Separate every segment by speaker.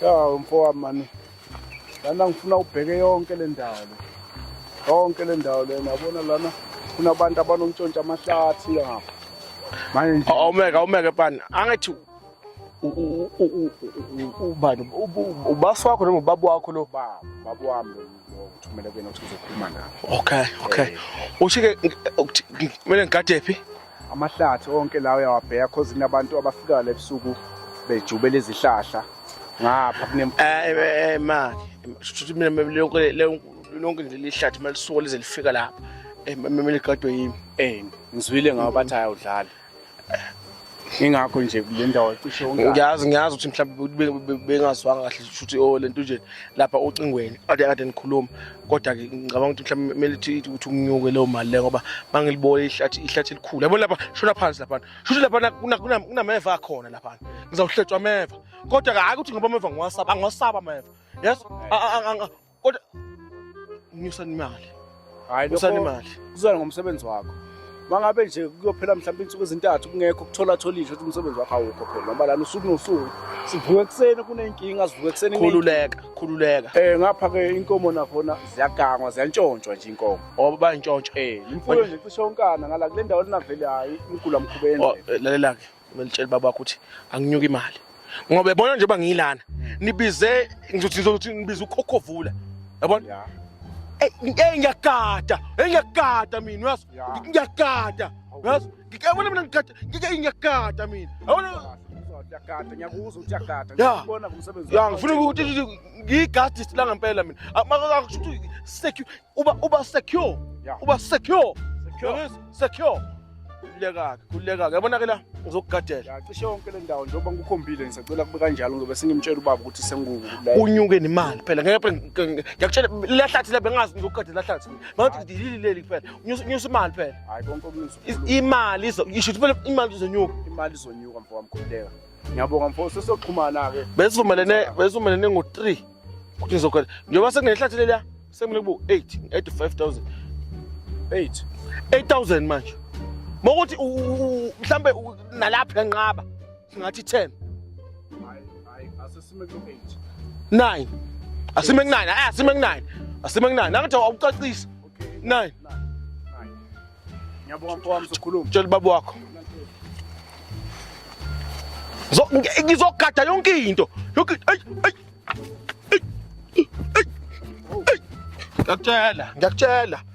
Speaker 1: Ya mfowami mani. Lana ngifuna ubheke yonke le ndawo le. Yonke le ndawo le nabona lana kunabantu abanontshontsha amahlathi lapha. Manje nje
Speaker 2: awumeke bani angithi ubani ubasi wakho noma ubaba wakho lo
Speaker 1: baba wami ngokuthumela kuyena ukuthi uzokhuluma naye.
Speaker 2: Okay. Ushike kumele ngigade phi?
Speaker 1: Amahlathi onke lawo uyawabheka cause kunabantu abafika la ebusuku bejubela izihlahla. Ngapha kunemfuyo.
Speaker 2: Man. Shuthi mina lonke lelihlathi malisuka lize lifika lapha. Memele gadwe yimi.
Speaker 1: Ngizwile ngawo bathi ayawudlala. Ingakho nje le ndawo cishe onke.
Speaker 2: Ngiyazi ukuthi mhlawumbe bengazwanga kahle ukuthi lento nje lapha ocingweni ade nikhuluma kodwa ke ngicabanga ukuthi mhlawumbe kumele ukuthi unginyuke leyo mali le ngoba mangilibona ihlathi elikhulu yabona lapha shona phansi lapha shuthi lapha kunameva khona lapha ngizawuhletshwa ameva kodwa ke hayi ukuthi ngoba ameva ngiwasaba ameva yes kodwa unyusa imali
Speaker 1: Hayi
Speaker 2: usana imali
Speaker 1: kuzona ngomsebenzi wakho. Mangabe nje kuyophela mhlawumbe insuku ezintathu kungekho kuthola-tholisho ukuthi umsebenzi wakho awukho phela ngoba lana usuku nosuku sivuka ekuseni kunenkinga sivuka ekuseni
Speaker 2: khululeka
Speaker 1: ngapha-ke inkomo nakhona ziyagangwa ziyantshontshwa nje inkomo
Speaker 2: ngoba bayintshontsho
Speaker 1: imfuyo nje cishe onkana ngala kule ndawo linavele hayi inkulu amkhubeni
Speaker 2: lalela-ke kumele litshele baba wakho ukuthi anginyuka imali ngoba yabona njengoba ngiyilana ngizothi nibize ukhokhovula yabona ngiyagada mina uyazi ngiyagada uyazi ngiyabona mina ngiyagada mina yabona
Speaker 1: uyagada ngiyakuzwa ukuthi uyagada
Speaker 2: ngibona ngomsebenzi ngifuna ukuthi ngiyigadi silanga impela mina akusho ukuthi secure uba secure kulekake yabona-ke la ngizokugadela
Speaker 1: cishe yonke le ndawo njengoba ngikukhombile ngisacela kube kanjalo ngizobe sengimtshela ubaba ukuthi
Speaker 2: unyuke nemali phela ngiyakutshela lahlathi la bengazi ngizokugadela lahlathi mangathi leli kuphela unyusa imali phela
Speaker 1: hayi konke okuninzi
Speaker 2: imali isho phela imali
Speaker 1: izonyuka mfowami khululeka ngiyabonga mfowethu sesiyoxhumana-ke
Speaker 2: besivumelene ngo-3 ukuthi ngizogadela njengoba sekunehlathi leliya sekumele kubu 85,000 8,000 manje mokuthi mhlambe nalapha enqaba singathi 10
Speaker 1: hayi asesime ku-8
Speaker 2: 9 asime ku9 asime ku9 nangathi awucacisa 9
Speaker 1: ngiyabonga mfowami sokhuluma
Speaker 2: tshela baba wakho ngizogada yonke into ngiyakutshela ngidlala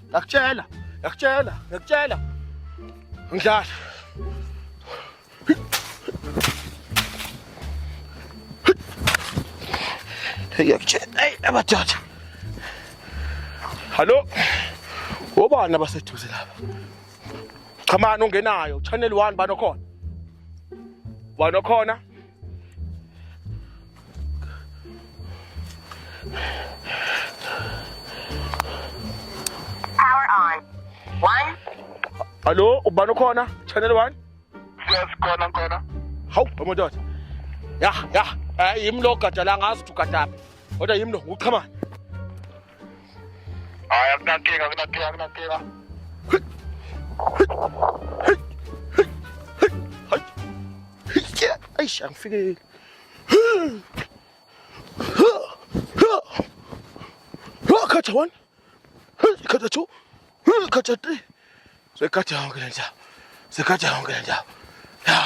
Speaker 2: abadoda hallo obani abaseduze lapha chamani ungenayo channel 1 banokhona
Speaker 3: Power on 1
Speaker 2: hallo ubani khona channel 1
Speaker 3: yes khona
Speaker 2: hawu amadoda yimi lo gada la ngazi ukuthi ugadaphi kodwa yimi lo uqhamani
Speaker 3: hayi akunankinga
Speaker 2: Eish angifikile khatha 1 khatha 2 khatha 3 sekhatha yonke le ndawo ya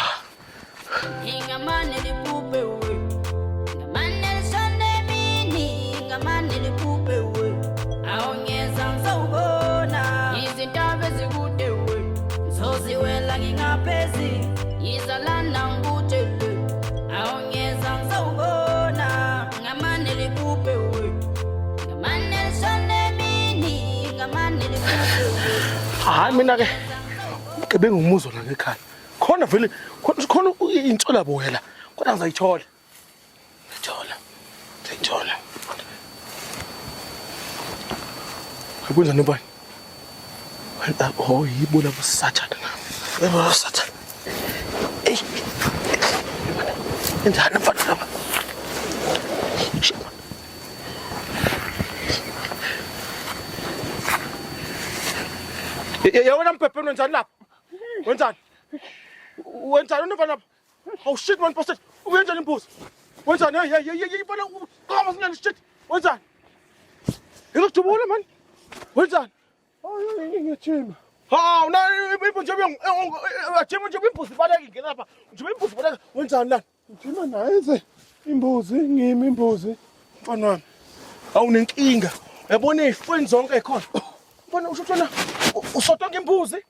Speaker 4: ingamane likhuphe we ngamane lishone mini ngamane likhuphe we awungeza ngizobona izintaba ezikude we ngizoziwela ngingaphezi yizalana ngikutshele awungeza ngizobona ngamane likhuphe we ngamane lishone mini ngamane likhuphe we
Speaker 2: hayi mina ke ngibengumuzo la ngekhaya khona vele khona insolo boyela kodwa ngizayithola Ukwenza nobani? Yibo labo Sathana. Yebo Sathana. Enzani mfana lapha? Yawona mphephe wenzani lapha? Wenzani? Wenzani mfana lapha? Oh shit man, bastard. Uyenzani imbuzi? Wenzani? Hey, mfana uqhama sinyana shit. Wenzani? Ngikujubula man. Wenzani?
Speaker 1: Hayi ngiyajima.
Speaker 2: Ha, una imbuzi ajima nje imbuzi balekile lapha. Nje imbuzi baleka. Wenzani la?
Speaker 1: Ngijima naye imbuzi ngimi imbuzi.
Speaker 2: Mfana wami. Awunenkinga. Yabona izifweni zonke ekhona. Mfana usho uthona usotonke imbuzi.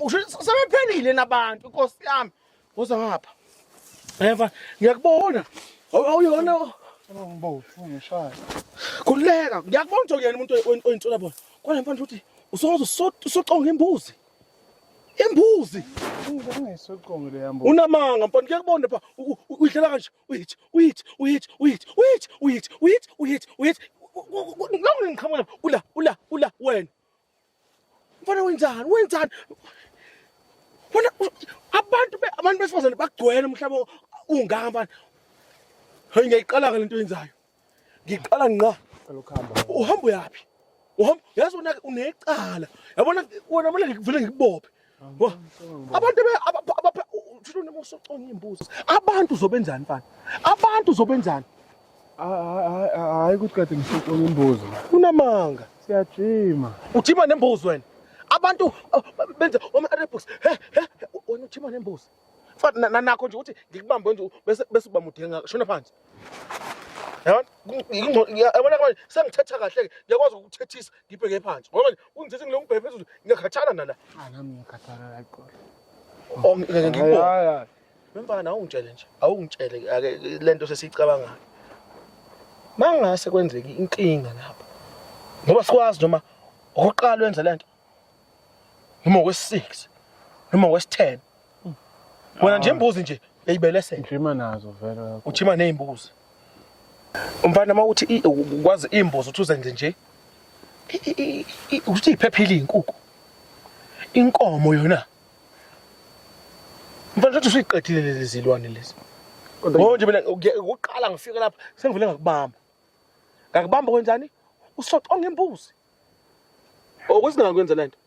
Speaker 2: Usho sebephelile nabantu inkosi yami. Woza ngapha. Eva, ngiyakubona. Awuyona.
Speaker 1: Ngibophu ngishaya.
Speaker 2: Kuleka, ngiyakubona ukuthi uyena umuntu oyintshola bona. Kodwa mfana uthi usoconga imbuzi. Imbuzi.
Speaker 1: Ngisoqonge le yambo.
Speaker 2: Unamanga mfana ngiyakubona lapha uyidlela kanje. Uyit. Lo ngiqhamuka ula wena. Mfana wenzani? Wena abantu besifazane bagcwele umhlaba ungaka mfana. Hayi ngiyayiqala ke lento yenzayo. Ngiqala ngqa.
Speaker 1: Lokuhamba.
Speaker 2: Uhamba uyapi? Uhamba yazi unecala. Yabona wona manje ngivele ngikubophe. Abantu uthula unemosoconga imbuzi. Abantu uzobenzani mfana? Abantu uzobenzani?
Speaker 1: Hayi ukuthi kade ngisoqonga imbuzi.
Speaker 2: Unamanga.
Speaker 1: Siyajima.
Speaker 2: Ujima nembuzi wena. Abantu benza ama-airbox. Wena ujima nembuzi. Mfana nakho nje ukuthi ngikubambe nje bese ubamudinga shona phansi. Yabona manje sengithetha kahle ke ngiyakwazi ukukuthethisa ngibheke phansi. Ngoba manje ungithethe ngilo ngibheke phezulu ngiyakhathala nala.
Speaker 1: Nami ngiyakhathala la iqolo.
Speaker 2: Ngikubona. Mfana awungitshele ake lento sesiyicabangayo. Mangase kwenzeka inkinga lapha. Ngoba sikwazi noma oqala wenza lento. Noma wes6 noma wes10. Wena nje imbuzi nje uyayibelesela.
Speaker 1: Ngijima nazo vele.
Speaker 2: Ujima nezimbuzi. Umfana mawuthi ukwazi imbuzi uthi uzenze nje. Uthi iphephile inkukhu. Inkomo yona. Mfana uthi usiqedile lezi zilwane lezi. Ngoba nje mina ukuqala ngifika lapha sengivule ngakubamba. Ngakubamba kwenzani? Usoconga imbuzi. Okwesingakwenza lento.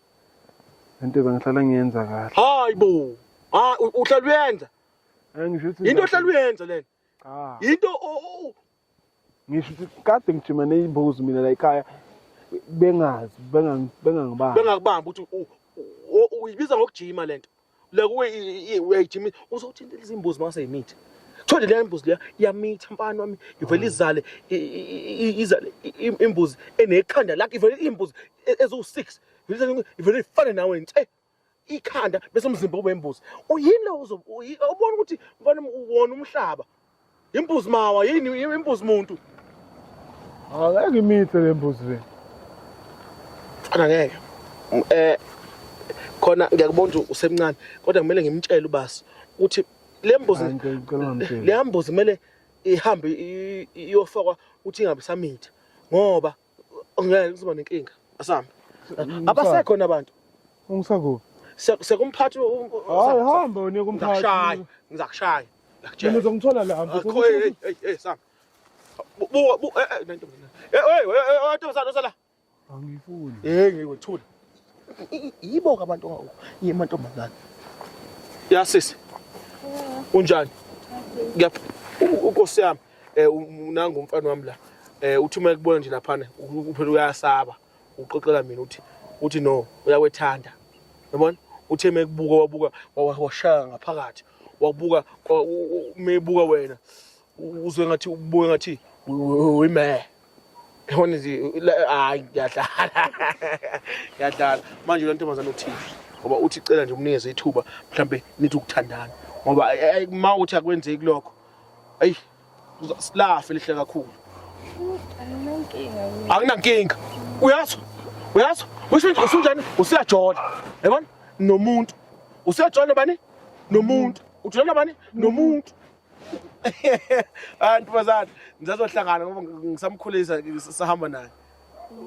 Speaker 1: Into bengihlala ngiyenza kahle.
Speaker 2: Hayibo. Uhlala uyenza.
Speaker 1: Ngisho ukuthi
Speaker 2: Into ohlala uyenza lento. Into
Speaker 1: ngisho ukuthi kade ngijima nezimbuzi mina la ekhaya bengazi bengangibamba.
Speaker 2: Bengakubamba ukuthi uyibiza ngokujima lento. La kuwe uyayijima uzothi lezi imbuzi mase yimithi. Thole le imbuzi leya iyamitha mfana wami ivele izale imbuzi enekhanda lakhe ivele imbuzi ezo6 ivele ifane nawe nje ikhanda bese umzimba ube imbuzi uyini lo ubona ukuthi mfana uwona umhlaba imbuzi mawa yini imbuzi umuntu
Speaker 1: ngeke imithe le mbuzi le
Speaker 2: mfana ngeke khona ngiyakubona ukuthi usemncane kodwa kumele ngimtshele ubasi ukuthi le mbuzi kumele ihambe iyofakwa uthi ingabe samitha ngoba ngeke kuzoba nenkinga asamba abasekho nabantu
Speaker 1: ungisakuphi
Speaker 2: sekumphathi
Speaker 1: hayi hamba wena kumphathi
Speaker 2: ngizakushaya
Speaker 1: mina uzongithola la
Speaker 2: hey samba buka nento hey ntombazana usala
Speaker 1: angifuni
Speaker 2: ngikuthula yibo abantu yimantombazana yasisi unjani Nkosi yami unanga umfana wami la uthi uma kubona nje laphana uphela uyasaba uqoqela mina uthi no uyawethanda yabona uthi emekubuka wabuka washaya ngaphakathi wabuka mebuka wena uzwe ngathi ubuye ngathi uyime yabona nje hayi ngiyadlala manje lo ntombazana uthi ngoba uthi cela nje umnikeze ithuba mhlambe nithi ukuthandana ngoba ma uthi akwenzeki lokho ayi silafe lihle kakhulu akunankinga uyazo usunjani usiyajola yabona nomuntu usiyajola bani nomuntu ujola bani nomuntu ntombazana ngizazohlangana ngoba ngisamkhulisa sahamba naye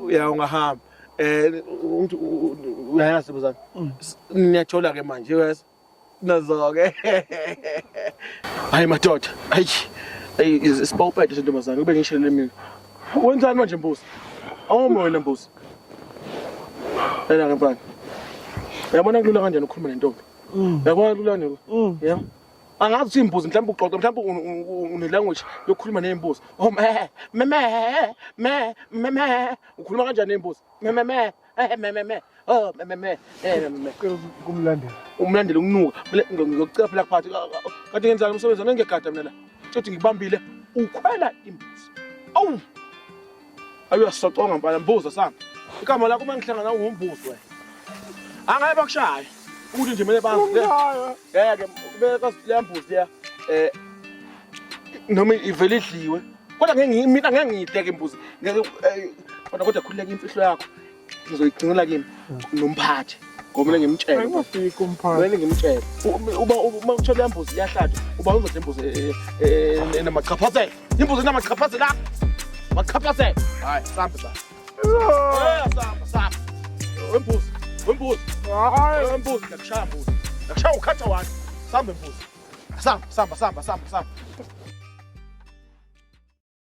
Speaker 2: uya ungahamba uyayazi ntombazana niyajola ke manje uyazi nazo-ke hayi madoda hayi isibawupede sentombazane ube ngishele mina wenzani manje mbuzi awumo wena mbuzi mfana uyabona kulula kanjani ukukhuluma nentombi uyabona kulula nje ya angazi ukuthi imbuzi mhlawumbe uxoxa mhlawumbe une-language yokukhuluma ney'mbuzi. Oh me ukhuluma kanjani ney'mbuzi? Me oh me
Speaker 1: kumlandela.
Speaker 2: umlandela ukunuka ngiyocela phela phakathi kanti ngenzani umsebenzi wami ngegada mina la uthi ngibambile ukhwela imbuzi. Awu ayuyasoconga mpala mbuza sami igama lakho mangihlangana ungumbuzi wena angaye bakushaya ukuthi nje mele banzi ngeke kubeka le mbuzi ya noma ivele idliwe kodwa mina ngeke ngiyideke imbuzi kodwa khululeka imfihlo yakho ngizoyigcinela kimi nomphathi ngoba mina ngimtshela
Speaker 1: Ayingafiki umphathi.
Speaker 2: Kumele ngimtshele uma uthola imbuzi iyahlatshwa uba uzodla imbuzi enamachaphaze imbuzi enamachaphaze la machaphaze hayi sambe sa samba wembuzi wembuzi nakushaya mbuzi nakushaya ukhatha wani samba imbuzi samba